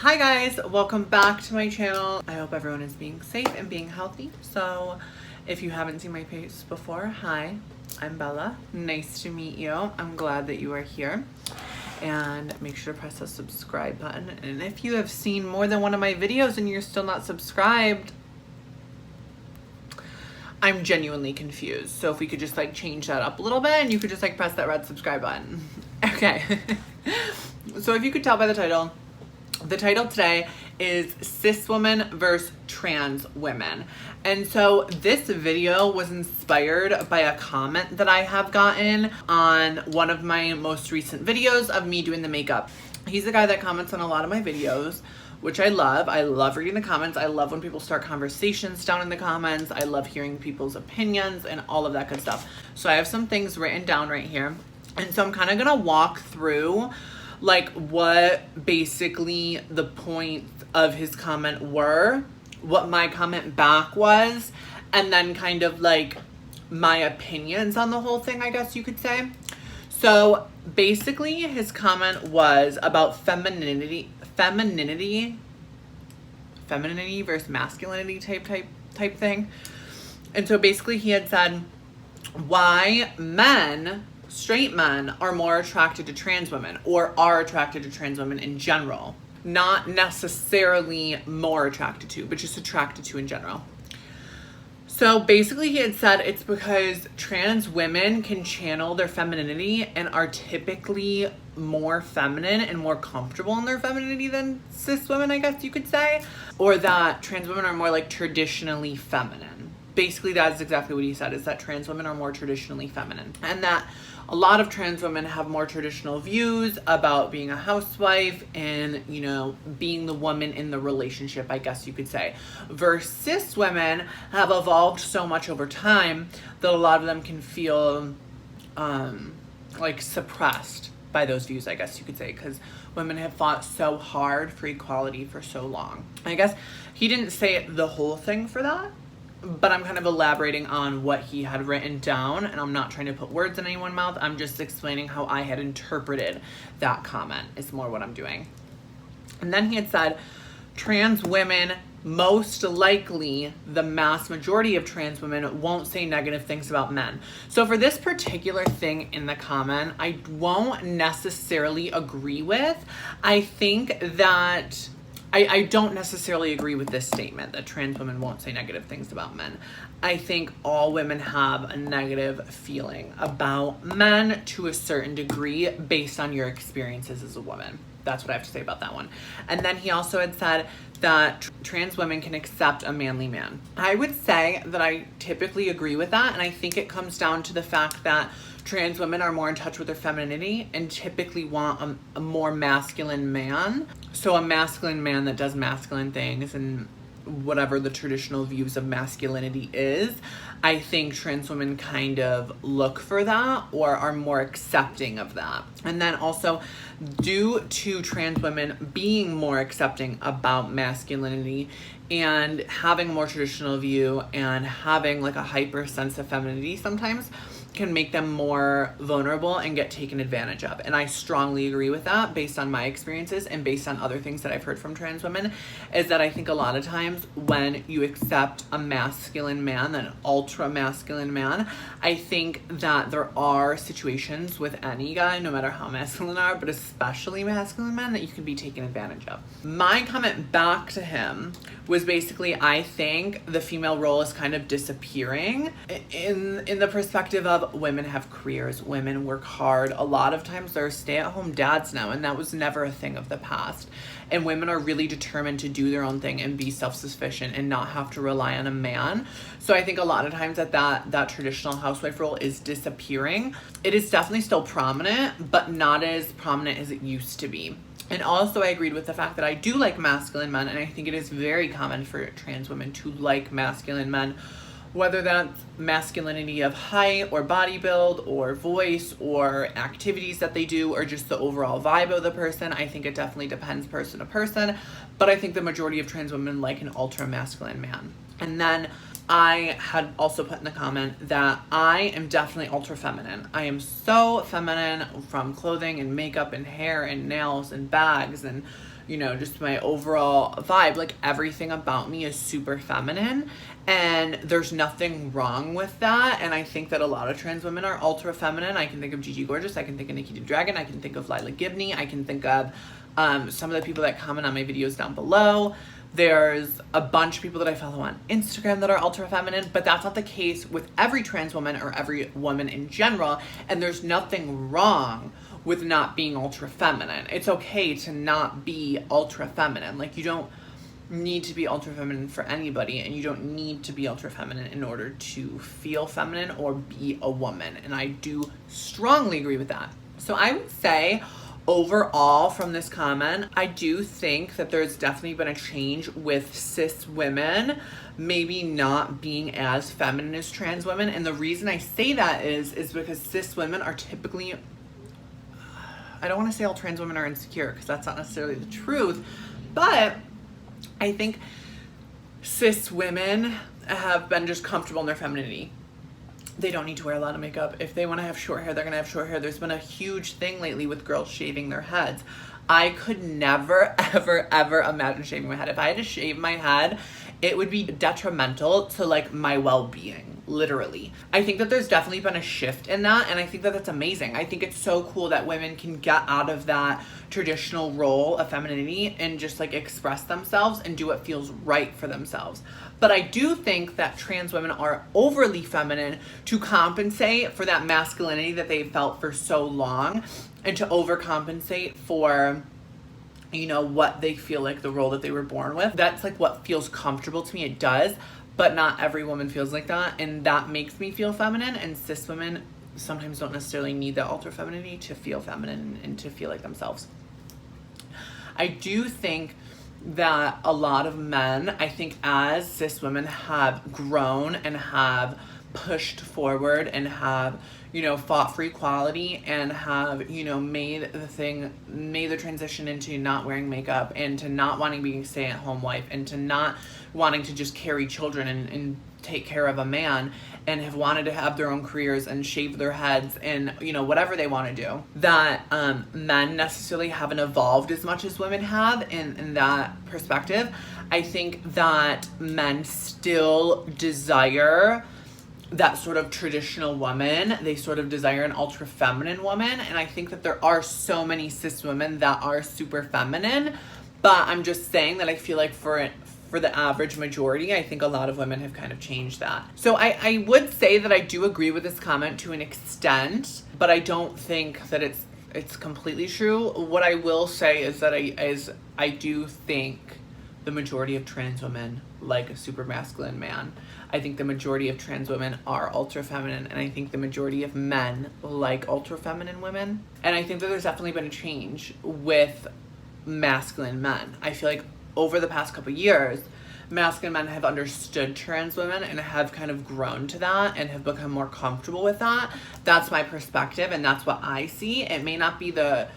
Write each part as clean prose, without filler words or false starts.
Hi guys, welcome back to my channel. I hope everyone is being safe and being healthy. So if you haven't seen my face before, hi, I'm Bella. Nice to meet you. I'm glad that you are here. And make sure to press the subscribe button. And if you have seen more than one of my videos and you're still not subscribed, I'm genuinely confused. So if we could just like change that up a little bit and you could just like press that red subscribe button. Okay. So if you could tell by the title today is cis women versus trans women. And so this video was inspired by a comment that I have gotten on one of my most recent videos of me doing the makeup. He's the guy that comments on a lot of my videos, which I love. I love reading the comments. I love when people start conversations down in the comments. I love hearing people's opinions and all of that good stuff. So I have some things written down right here. And so I'm kind of gonna walk through like what basically the points of his comment were, what my comment back was, and then kind of like my opinions on the whole thing, I guess you could say. So basically his comment was about femininity versus masculinity type thing. And so basically he had said why straight men are more attracted to trans women, or are attracted to trans women in general. Not necessarily more attracted to, but just attracted to in general. So basically he had said it's because trans women can channel their femininity and are typically more feminine and more comfortable in their femininity than cis women, I guess you could say. Or that trans women are more like traditionally feminine. Basically that is exactly what he said, is that trans women are more traditionally feminine. And that a lot of trans women have more traditional views about being a housewife and, you know, being the woman in the relationship, I guess you could say. Versus cis women have evolved so much over time that a lot of them can feel like suppressed by those views, I guess you could say, because women have fought so hard for equality for so long. I guess he didn't say the whole thing for that, but I'm kind of elaborating on what he had written down, and I'm not trying to put words in anyone's mouth. I'm just explaining how I had interpreted that comment is more what I'm doing. And then he had said, trans women, most likely the mass majority of trans women won't say negative things about men. So for this particular thing in the comment, I won't necessarily agree with. I think that I don't necessarily agree with this statement that trans women won't say negative things about men. I think all women have a negative feeling about men to a certain degree based on your experiences as a woman. That's what I have to say about that one. And then he also had said that trans women can accept a manly man. I would say that I typically agree with that, and I think it comes down to the fact that trans women are more in touch with their femininity and typically want a more masculine man. So a masculine man that does masculine things and whatever the traditional views of masculinity is. I think trans women kind of look for that or are more accepting of that. And then also, due to trans women being more accepting about masculinity and having a more traditional view and having like a hyper sense of femininity sometimes, can make them more vulnerable and get taken advantage of. And I strongly agree with that based on my experiences and based on other things that I've heard from trans women, is that I think a lot of times when you accept a masculine man, an ultra masculine man, I think that there are situations with any guy, no matter how masculine they are, but especially masculine men, that you can be taken advantage of. My comment back to him was basically, I think the female role is kind of disappearing in the perspective of women have careers, women work hard. A lot of times there are stay-at-home dads now, and that was never a thing of the past. And women are really determined to do their own thing and be self-sufficient and not have to rely on a man. So I think a lot of times that traditional housewife role is disappearing. It is definitely still prominent, but not as prominent as it used to be. And also I agreed with the fact that I do like masculine men, and I think it is very common for trans women to like masculine men, whether that's masculinity of height or body build or voice or activities that they do or just the overall vibe of the person. I think it definitely depends person to person, but I think the majority of trans women like an ultra masculine man. And then I had also put in the comment that I am definitely ultra feminine. I am so feminine, from clothing and makeup and hair and nails and bags and you know, just my overall vibe. Like, everything about me is super feminine, and there's nothing wrong with that. And I think that a lot of trans women are ultra feminine. I can think of Gigi Gorgeous, I can think of Nikki Dragon, I can think of Lila Gibney, I can think of some of the people that comment on my videos down below. There's a bunch of people that I follow on Instagram that are ultra feminine, but that's not the case with every trans woman or every woman in general. And there's nothing wrong with not being ultra feminine. It's okay to not be ultra feminine. Like, you don't need to be ultra feminine for anybody, and you don't need to be ultra feminine in order to feel feminine or be a woman. And I do strongly agree with that. So I would say, overall, from this comment, I do think that there's definitely been a change with cis women maybe not being as feminine as trans women. And the reason I say that is because cis women are typically, I don't want to say all trans women are insecure, because that's not necessarily the truth, but I think cis women have been just comfortable in their femininity. They don't need to wear a lot of makeup. If they want to have short hair, they're going to have short hair. There's been a huge thing lately with girls shaving their heads. I could never, ever, ever imagine shaving my head. If I had to shave my head, it would be detrimental to, like, my well-being, literally. I think that there's definitely been a shift in that, and I think that that's amazing. I think it's so cool that women can get out of that traditional role of femininity and just, like, express themselves and do what feels right for themselves. But I do think that trans women are overly feminine to compensate for that masculinity that they felt for so long, and to overcompensate for, you know, what they feel like the role that they were born with. That's like what feels comfortable to me. It does, but not every woman feels like that, and that makes me feel feminine. And cis women sometimes don't necessarily need that ultra femininity to feel feminine and to feel like themselves. I do think that a lot of men, I think as cis women have grown and have pushed forward and have, you know, fought for equality and have, you know, made the transition into not wearing makeup and to not wanting to be a stay-at-home wife and to not wanting to just carry children and take care of a man, and have wanted to have their own careers and shave their heads and, you know, whatever they want to do, that men necessarily haven't evolved as much as women have in that perspective. I think that men still desire that sort of traditional woman. They sort of desire an ultra feminine woman, and I think that there are so many cis women that are super feminine, but I'm just saying that I feel like for the average majority, I think a lot of women have kind of changed that. So I would say that I do agree with this comment to an extent, but I don't think that it's completely true. What I will say is that I do think the majority of trans women like a super masculine man. I think the majority of trans women are ultra feminine, and I think the majority of men like ultra feminine women. And I think that there's definitely been a change with masculine men. I feel like over the past couple years, masculine men have understood trans women and have kind of grown to that and have become more comfortable with that. That's my perspective, and that's what I see. It may not be the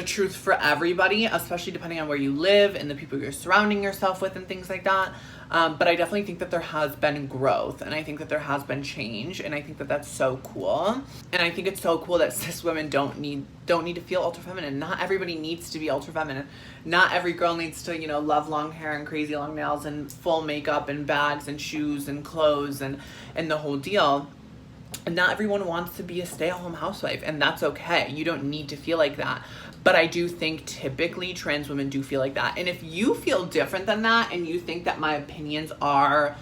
truth for everybody, especially depending on where you live and the people you're surrounding yourself with and things like that. But I definitely think that there has been growth, and I think that there has been change, and I think that that's so cool. And I think it's so cool that cis women don't need to feel ultra feminine. Not everybody needs to be ultra feminine. Not every girl needs to, you know, love long hair and crazy long nails and full makeup and bags and shoes and clothes and the whole deal. And not everyone wants to be a stay-at-home housewife, and that's okay. You don't need to feel like that. But I do think typically trans women do feel like that. And if you feel different than that and you think that my opinions are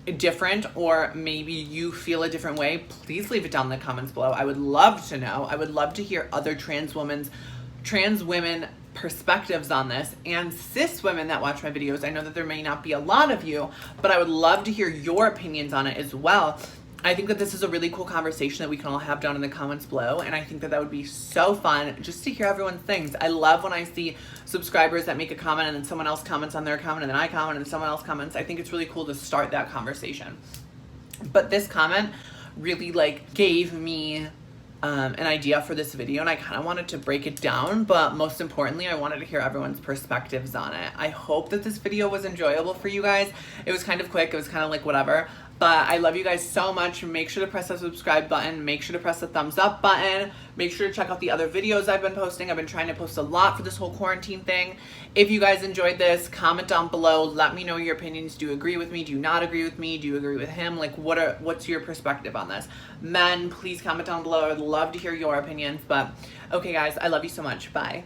different, or maybe you feel a different way, please leave it down in the comments below. I would love to know. I would love to hear other trans women perspectives on this, and cis women that watch my videos. I know that there may not be a lot of you, but I would love to hear your opinions on it as well. I think that this is a really cool conversation that we can all have down in the comments below, and I think that that would be so fun just to hear everyone's things. I love when I see subscribers that make a comment and then someone else comments on their comment and then I comment and then someone else comments. I think it's really cool to start that conversation. But this comment really like gave me an idea for this video, and I kind of wanted to break it down, but most importantly, I wanted to hear everyone's perspectives on it. I hope that this video was enjoyable for you guys. It was kind of quick. It was kind of like whatever. But I love you guys so much. Make sure to press the subscribe button. Make sure to press the thumbs up button. Make sure to check out the other videos I've been posting. I've been trying to post a lot for this whole quarantine thing. If you guys enjoyed this, comment down below. Let me know your opinions. Do you agree with me? Do you not agree with me? Do you agree with him? Like, what's your perspective on this? Men, please comment down below. I'd love to hear your opinions. But okay, guys, I love you so much. Bye.